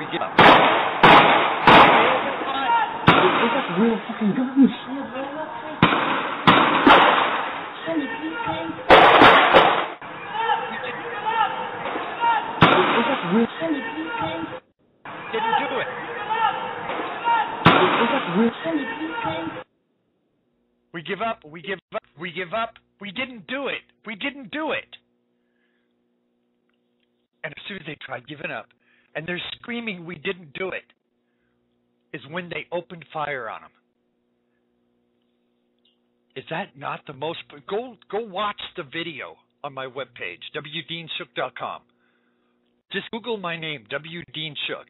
We give up. They got real fucking guns. Didn't do it. We give up. We give up. We give up. We didn't do it. We didn't do it. And as soon as they tried giving up, and they're screaming, "We didn't do it," is when they opened fire on them. Is that not the most? Go watch the video on my webpage, wdeanshook.com. Just Google my name, W. Dean Shook.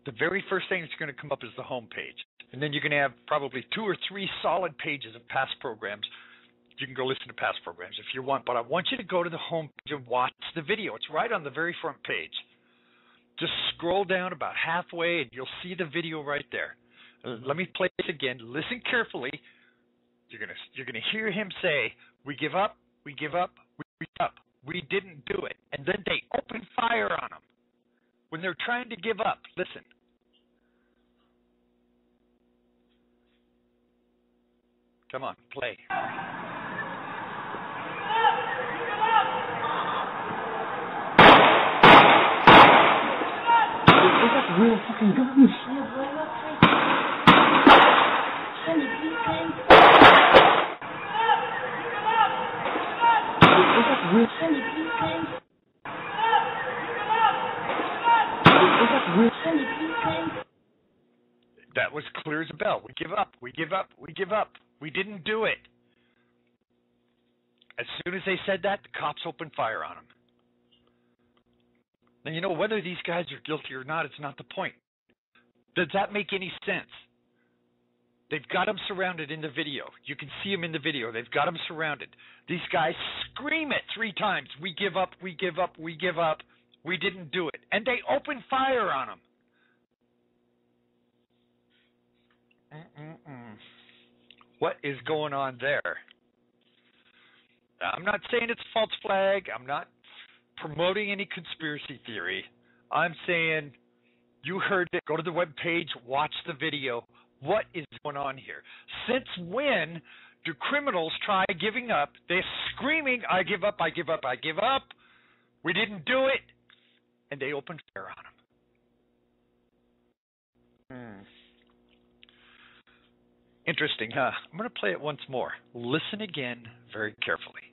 The very first thing that's going to come up is the home page. And then you're going to have probably 2 or 3 solid pages of past programs. You can go listen to past programs if you want, but I want you to go to the home page and watch the video. It's right on the very front page. Just scroll down about halfway and you'll see the video right there. Let me play this again. Listen carefully. You're gonna hear him say, "We give up, we give up, we give up. We didn't do it." And then they open fire on him when they're trying to give up. Listen. Come on, play. They got real fucking guns. That was clear as a bell. We give up. We give up. We give up. We didn't do it. As soon as they said that, the cops opened fire on them. Now, you know, whether these guys are guilty or not, it's not the point. Does that make any sense? They've got them surrounded in the video. You can see them in the video. They've got them surrounded. These guys scream it 3 times. We give up, we give up, we give up. We didn't do it. And they open fire on them. What is going on there? I'm not saying it's a false flag. I'm not promoting any conspiracy theory. I'm saying you heard it. Go to the webpage, watch the video. What is going on here? Since when do criminals try giving up? They're screaming, "I give up, I give up, I give up. We didn't do it." And they open fire on them. Interesting, huh? I'm going to play it once more. Listen again very carefully.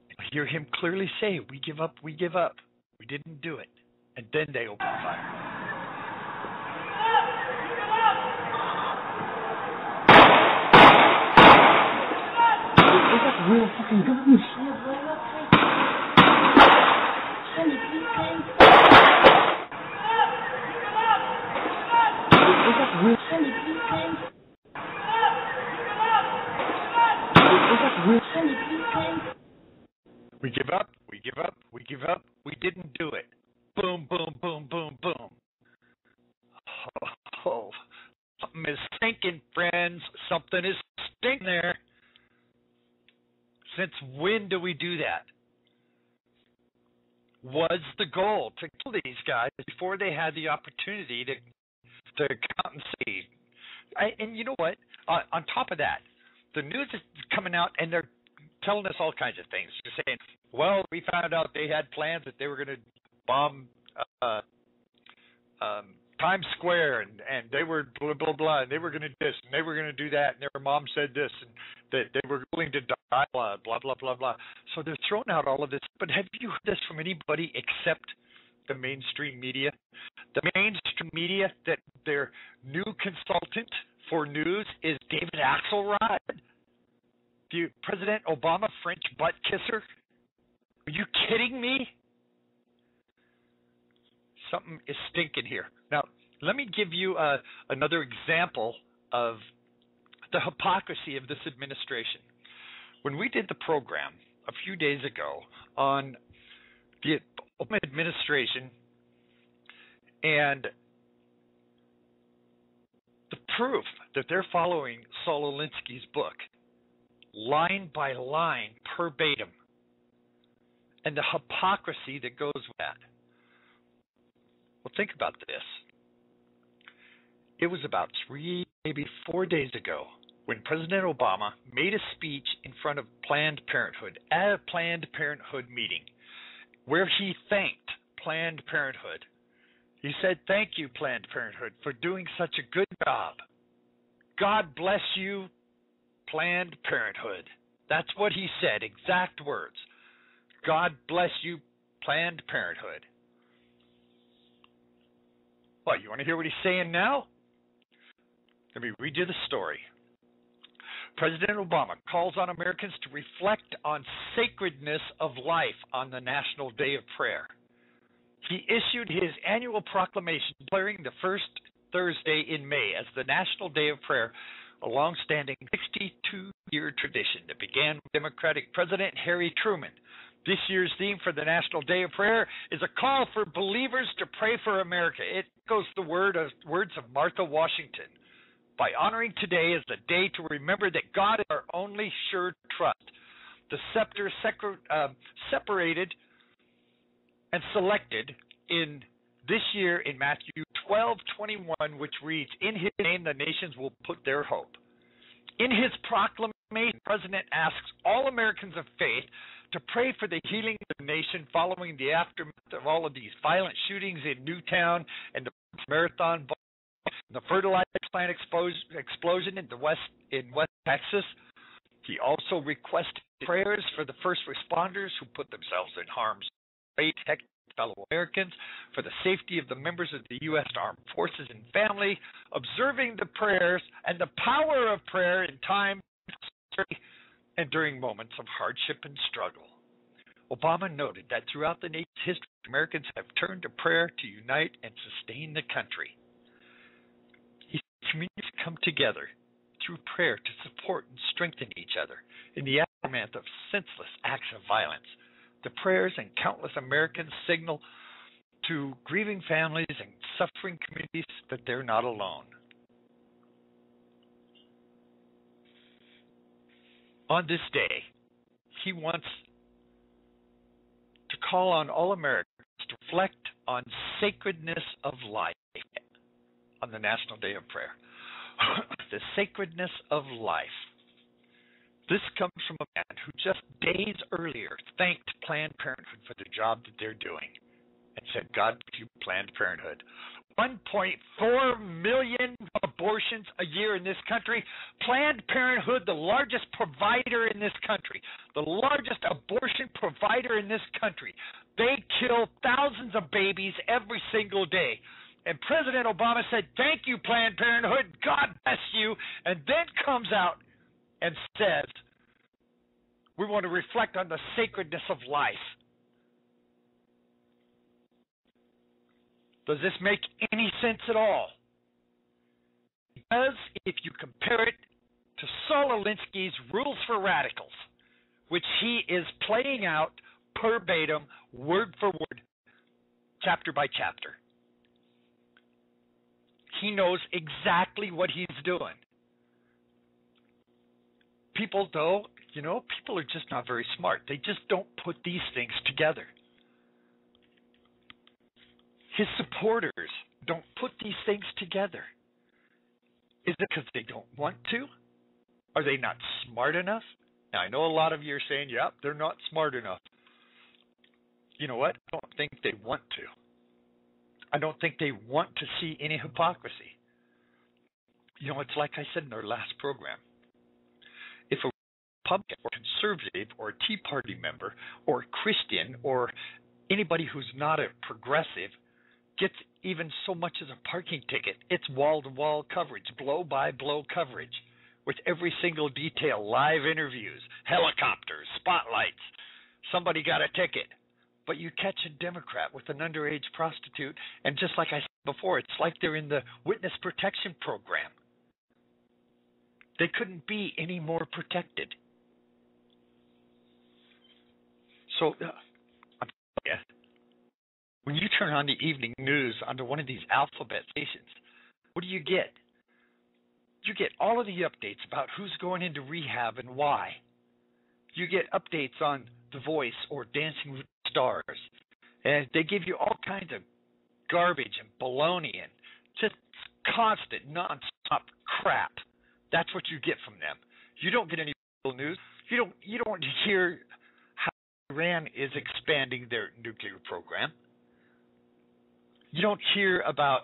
You'll hear him clearly say, "We give up, we give up. We didn't do it." And then they open fire. They got real fucking guns. We give up, we give up, we give up. We didn't do it. Boom, boom, boom, boom, boom. Oh, something is stinking, friends. Something is stinking there. Since when do we do that? Was the goal to kill these guys before they had the opportunity to count and see? And you know what? On top of that, the news is coming out and they're telling us all kinds of things. They're saying, "Well, we found out they had plans that they were going to bomb Times Square, and they were blah, blah, blah, and they were going to do this, and they were going to do that, and their mom said this, and that they were willing to die, blah, blah, blah, blah, blah." So they're throwing out all of this. But have you heard this from anybody except the mainstream media? The mainstream media, that their new consultant for news is David Axelrod, President Obama French butt kisser. Are you kidding me? Something is stinking here. Now, let me give you another example of the hypocrisy of this administration. When we did the program a few days ago on the Obama administration and the proof that they're following Saul Alinsky's book, line by line, verbatim, and the hypocrisy that goes with that. Well, think about this. It was about 3, maybe 4 days ago when President Obama made a speech in front of Planned Parenthood at a Planned Parenthood meeting where he thanked Planned Parenthood. He said, "Thank you, Planned Parenthood, for doing such a good job. God bless you, Planned Parenthood." That's what he said, exact words. God bless you, Planned Parenthood. What, you want to hear what he's saying now? Let me read you the story. President Obama calls on Americans to reflect on sacredness of life on the National Day of Prayer. He issued his annual proclamation declaring the first Thursday in May as the National Day of Prayer, a long-standing 62-year tradition that began with Democratic President Harry Truman. This year's theme for the National Day of Prayer is a call for believers to pray for America. It echoes the words of Martha Washington. By honoring today as the day to remember that God is our only sure trust. The scepter separated and selected in this year in Matthew 12:21, which reads, "In his name the nations will put their hope." In his proclamation, the president asks all Americans of faith to pray for the healing of the nation following the aftermath of all of these violent shootings in Newtown and the Marathon, the fertilizer plant explosion in West Texas. He also requested prayers for the first responders who put themselves in harm's way, protect fellow Americans, for the safety of the members of the U.S. Armed Forces and family, observing the prayers and the power of prayer in time and during moments of hardship and struggle. Obama noted that throughout the nation's history, Americans have turned to prayer to unite and sustain the country. Communities come together through prayer to support and strengthen each other in the aftermath of senseless acts of violence. The prayers and countless Americans signal to grieving families and suffering communities that they're not alone. On this day, he wants to call on all Americans to reflect on sacredness of life on the National Day of Prayer. The sacredness of life. This comes from a man who just days earlier thanked Planned Parenthood for the job that they're doing and said, "God bless you, Planned Parenthood." 1.4 million abortions a year in this country. Planned Parenthood, the largest provider in this country, the largest abortion provider in this country. They kill thousands of babies every single day. And President Obama said, "Thank you, Planned Parenthood. God bless you." And then comes out and says, "We want to reflect on the sacredness of life." Does this make any sense at all? Because if you compare it to Saul Alinsky's Rules for Radicals, which he is playing out verbatim, word for word, chapter by chapter, he knows exactly what he's doing. People, though, people are just not very smart. They just don't put these things together. His supporters don't put these things together. Is it because they don't want to? Are they not smart enough? Now, I know a lot of you are saying, "Yep, they're not smart enough." You know what? I don't think they want to. I don't think they want to see any hypocrisy. It's like I said in our last program. If a Republican or conservative or a Tea Party member or a Christian or anybody who's not a progressive gets even so much as a parking ticket, it's wall-to-wall coverage, blow-by-blow coverage with every single detail, live interviews, helicopters, spotlights. Somebody got a ticket. But you catch a Democrat with an underage prostitute, and just like I said before, it's like they're in the witness protection program. They couldn't be any more protected. So, I'm telling you, when you turn on the evening news onto one of these alphabet stations, what do you get? You get all of the updates about who's going into rehab and why. You get updates on The Voice or Dancing with the Stars. And they give you all kinds of garbage and baloney and just constant, nonstop crap. That's what you get from them. You don't get any real news. You don't hear how Iran is expanding their nuclear program. You don't hear about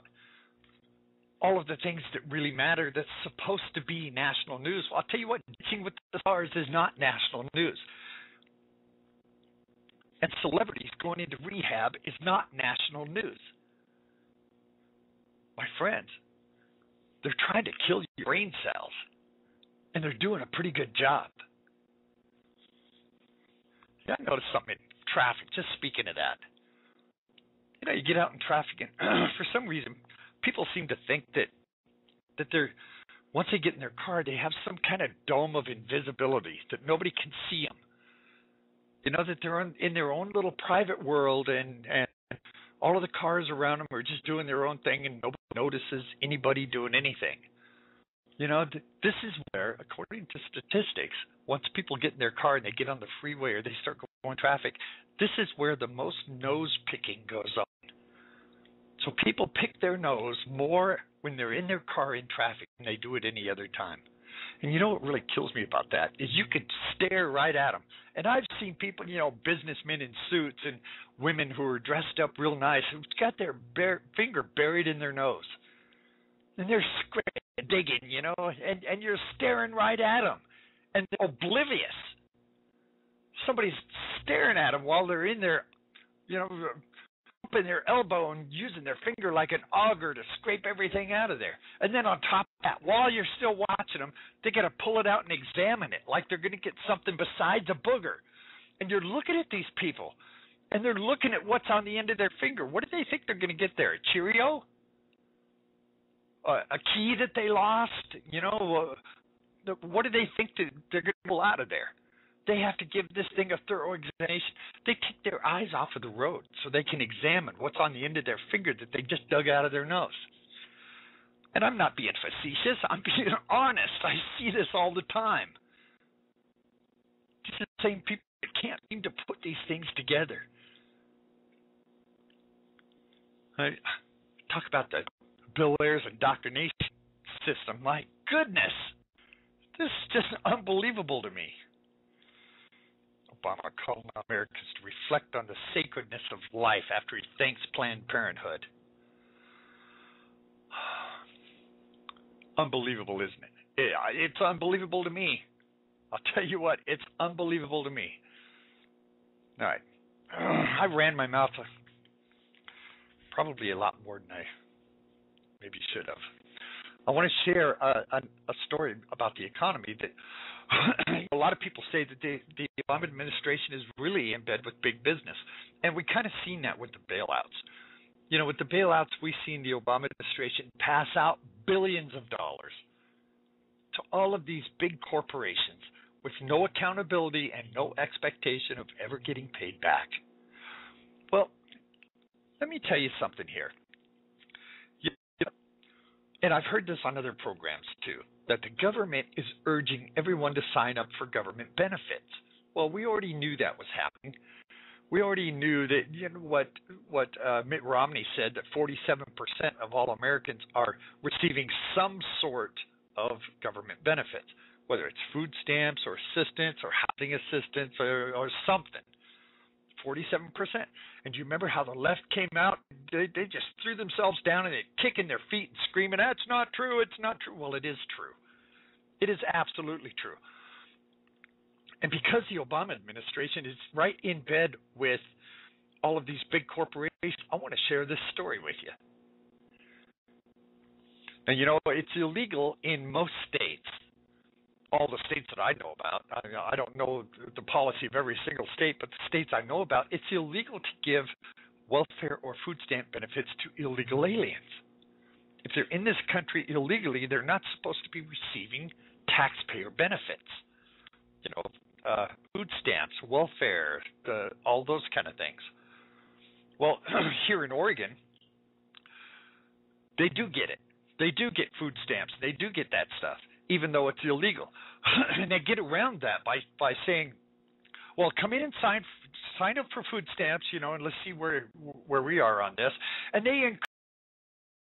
all of the things that really matter that's supposed to be national news. Well, I'll tell you what, Dancing with the Stars is not national news. And celebrities going into rehab is not national news. My friends, they're trying to kill your brain cells, and they're doing a pretty good job. Yeah, I noticed something in traffic, just speaking of that. You know, you get out in traffic, and for some reason, people seem to think that they're, once they get in their car, they have some kind of dome of invisibility, that nobody can see them. You know, that they're in their own little private world, and all of the cars around them are just doing their own thing, and nobody notices anybody doing anything. You know, this is where, according to statistics, once people get in their car and they get on the freeway or they start going traffic, this is where the most nose picking goes on. So people pick their nose more when they're in their car in traffic than they do at any other time. And you know what really kills me about that is you could stare right at them. And I've seen people, you know, businessmen in suits and women who are dressed up real nice who've got their finger buried in their nose. And they're scraping, digging, you know, and you're staring right at them. And they're oblivious. Somebody's staring at them while they're in there, you know, in their elbow and using their finger like an auger to scrape everything out of there. And then on top of that, while you're still watching them, they got to pull it out and examine it like they're going to get something besides a booger. And you're looking at these people, and they're looking at what's on the end of their finger. What do they think they're going to get there? A Cheerio? A key that they lost? You know, what do they think they're going to pull out of there? They have to give this thing a thorough examination. They take their eyes off of the road so they can examine what's on the end of their finger that they just dug out of their nose. And I'm not being facetious. I'm being honest. I see this all the time. These are the same people that can't seem to put these things together. I talk about the Bill Ayers indoctrination system. My goodness. This is just unbelievable to me. Obama called on Americans to reflect on the sacredness of life after he thanks Planned Parenthood. Unbelievable, isn't it? It's unbelievable to me. I'll tell you what, it's unbelievable to me. All right. I ran my mouth probably a lot more than I maybe should have. I want to share a story about the economy that a lot of people say that the Obama administration is really in bed with big business. And we kind of seen that with the bailouts. You know, with the bailouts, we've seen the Obama administration pass out billions of dollars to all of these big corporations with no accountability and no expectation of ever getting paid back. Well, let me tell you something here. And I've heard this on other programs too, that the government is urging everyone to sign up for government benefits. Well, we already knew that was happening. We already knew that, you know, what Mitt Romney said, that 47% of all Americans are receiving some sort of government benefits, whether it's food stamps or assistance or housing assistance or something. 47%. And do you remember how the left came out? They just threw themselves down and they're kicking their feet and screaming, "That's not true, it's not true." Well, it is true. It is absolutely true. And because the Obama administration is right in bed with all of these big corporations, I want to share this story with you. Now, you know, it's illegal in most states. All the states that I know about. I don't know the policy of every single state, but the states I know about, it's illegal to give welfare or food stamp benefits to illegal aliens. If they're in this country illegally, they're not supposed to be receiving taxpayer benefits. You know, food stamps, welfare, all those kind of things. Well, here in Oregon, they do get it. They do get food stamps. They do get that stuff, even though it's illegal. And they get around that by saying, well, come in and sign sign up for food stamps, and let's see where we are on this. And they